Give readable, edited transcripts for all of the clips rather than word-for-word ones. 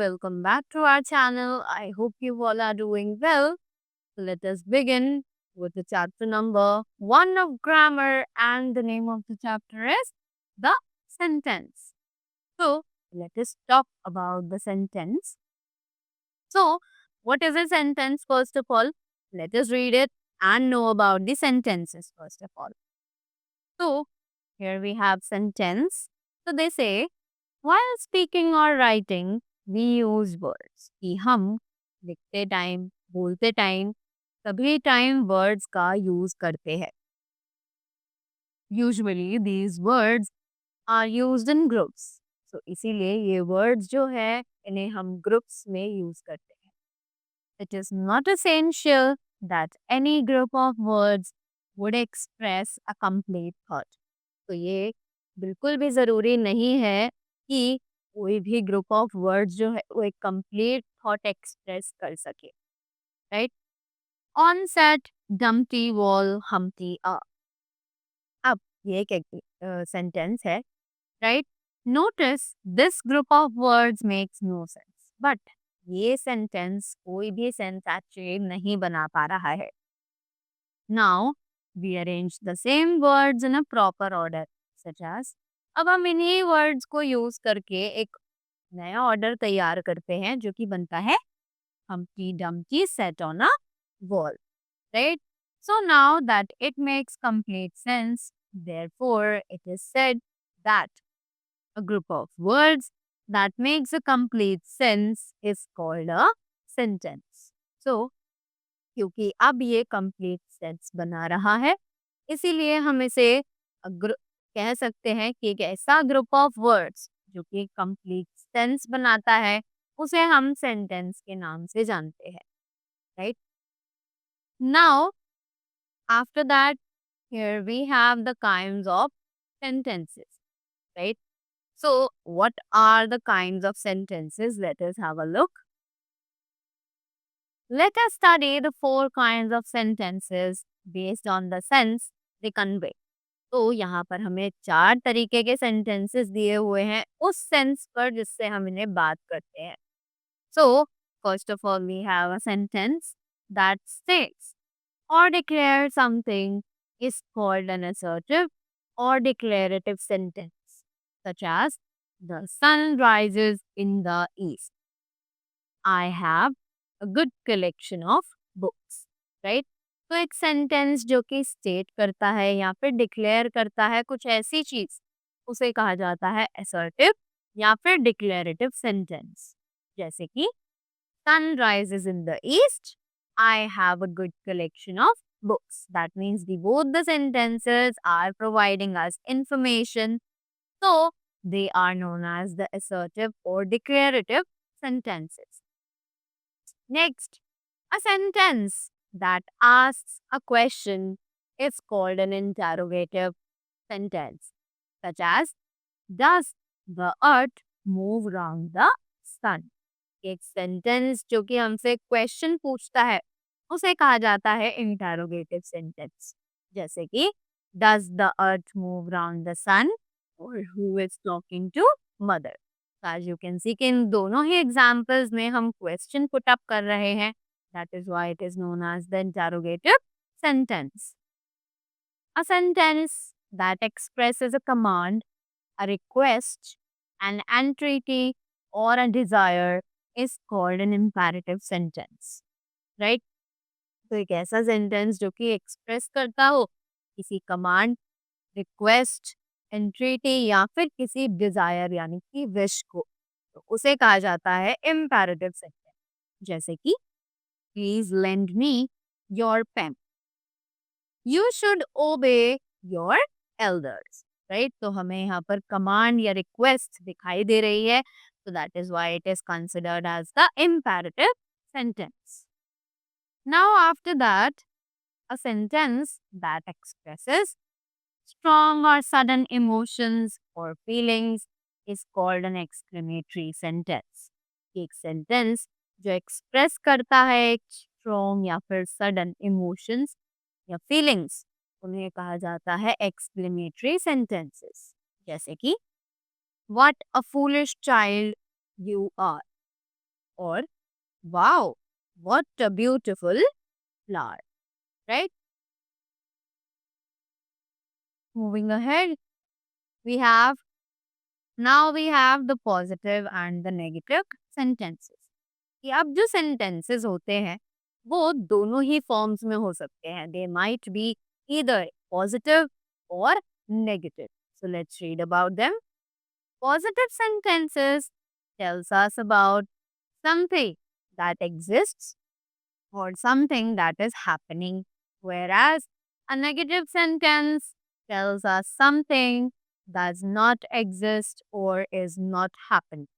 welcome back to our channel. I hope you all are doing well. Let us begin with the chapter number 1 of grammar, and the name of the chapter is the sentence. So, let us talk about the sentence. So, what is a sentence first of all? Let us read it and know about the sentences first of all. So, here we have sentence. So, they say while speaking or writing, we use words कि हम लिखते time बोलते time सभी time words का use करते हैं. Usually these words are used in groups. So इसीलिए ये वर्ड्स जो है इन्हें हम ग्रुप्स में यूज करते हैं. It is not essential that any group of words would express a complete thought. तो ये बिल्कुल भी ज़रूरी नहीं है कि कोई भी ग्रुप ऑफ वर्ड्स जो है वो एक कंप्लीट थॉट एक्सप्रेस कर सके. Right. On sat Dumpty wall Humpty a. अब ये एक सेंटेंस है. Right. Notice this group of words makes no sense. But ये सेंटेंस कोई भी सेंस एक्चुअली नहीं बना पा रहा है. Now we arrange the same words in a proper order such as. अब हम इन्हीं वर्ड्स को यूज करके एक नया ऑर्डर तैयार करते हैं जो कि बनता है Humpty Dumpty sat on a wall. Right? So now that it makes complete sense, therefore it is said that a group of words that makes a complete sense is called a sentence. So क्योंकि अब ये complete sense बना रहा है इसीलिए हम इसे कह सकते हैं कि एक ऐसा ग्रुप ऑफ वर्ड्स जो कि कंप्लीट सेंस बनाता है उसे हम सेंटेंस के नाम से जानते हैं. Right. Now after that here we have the kinds of sentences. Right. So what are the kinds of sentences? Let us have a look. Let us study the four kinds of sentences based on the sense they convey. तो यहाँ पर हमें 4 तरीके के sentences दिए हुए हैं उस सेंस पर जिससे हम इन्हें बात करते हैं. So, first of all, we have a sentence that states or declares something is called an assertive or declarative sentence, such as the sun rises in the east. I have a good collection of books. Right? तो एक sentence जो कि state करता है या फिर declare करता है कुछ ऐसी चीज उसे कहा जाता है असर्टिव या फिर डिक्लेरेटिव सेंटेंस. जैसे कि sun rises in the east. I have a good collection of books. That means both the sentences are providing us information. So they are known as the assertive or declarative sentences. Next, a sentence that asks a question is called an interrogative sentence, such as, does the earth move around the sun? एक sentence जो कि हमसे question पूछता है उसे कहा जाता है इंटरोगेटिव सेंटेंस. जैसे कि does the earth move around the sun और who is talking to mother. As you can see कि इन दोनों ही एग्जांपल्स में हम क्वेश्चन पुट अप कर रहे हैं. That is why it is known as the interrogative sentence. A sentence that expresses a command, a request, an entreaty, or a desire is called an imperative sentence. Right? तो एक ऐसा sentence जो कि express करता हो किसी command, request, एंट्रीटी या फिर किसी डिजायर यानी कि विश को, तो उसे कहा जाता है इम्पेरेटिव सेंटेंस. जैसे कि please lend me your pen. You should obey your elders. Right. तो हमें यहाँ पर कमांड या रिक्वेस्ट दिखाई दे रही है. So that is why it is considered as the imperative sentence. Now after that, a sentence that expresses strong or sudden emotions or feelings is called an exclamatory sentence. एक sentence जो express करता है एक strong या फिर sudden emotions या feelings उन्हें कहा जाता है exclamatory sentences. जैसे कि what a foolish child you are. or wow, what a beautiful flower, right? Moving ahead, we have now we have the positive and the negative sentences. कि अब जो sentences होते हैं वो दोनों ही forms में हो सकते हैं. They might be either positive or negative. So let's read about them. Positive sentences tells us about something that exists or something that is happening, whereas a negative sentence tells us something does not exist or is not happening.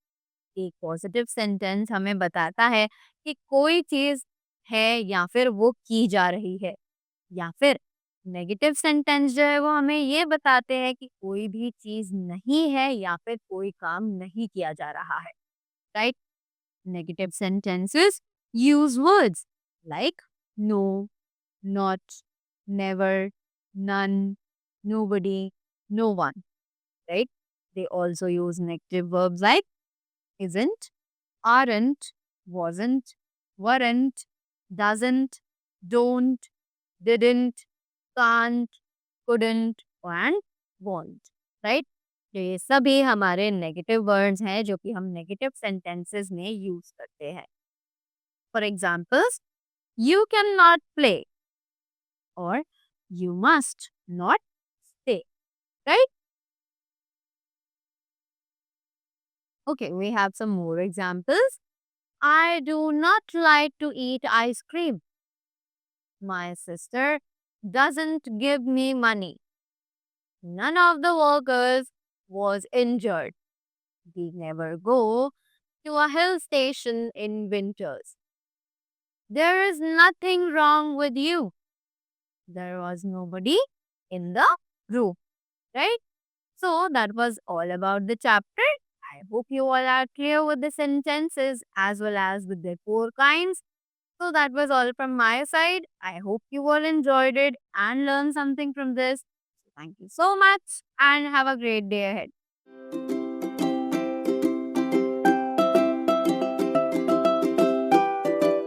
एक positive sentence हमें बताता है कि कोई चीज है या फिर वो की जा रही है, या फिर नेगेटिव सेंटेंस जो है वो हमें ये बताते हैं कि कोई भी चीज नहीं है या फिर कोई काम नहीं किया जा रहा है, right? Negative sentences use words like no, not, never, none, nobody, no one, right? They also use negative verbs like isn't, aren't, wasn't, weren't, doesn't, don't, didn't, can't, couldn't and won't, right? तो ये सभी हमारे negative words हैं जो कि हम negative sentences में use करते हैं. For examples, you can not play और you must not stay, right? Okay, we have some more examples. I do not like to eat ice cream. My sister doesn't give me money. None of the workers was injured. We never go to a hill station in winters. There is nothing wrong with you. There was nobody in the room, right? So that was all about the chapter. I hope you all are clear with the sentences as well as with their four kinds. So that was all from my side. I hope you all enjoyed it and learned something from this. Thank you so much and have a great day ahead.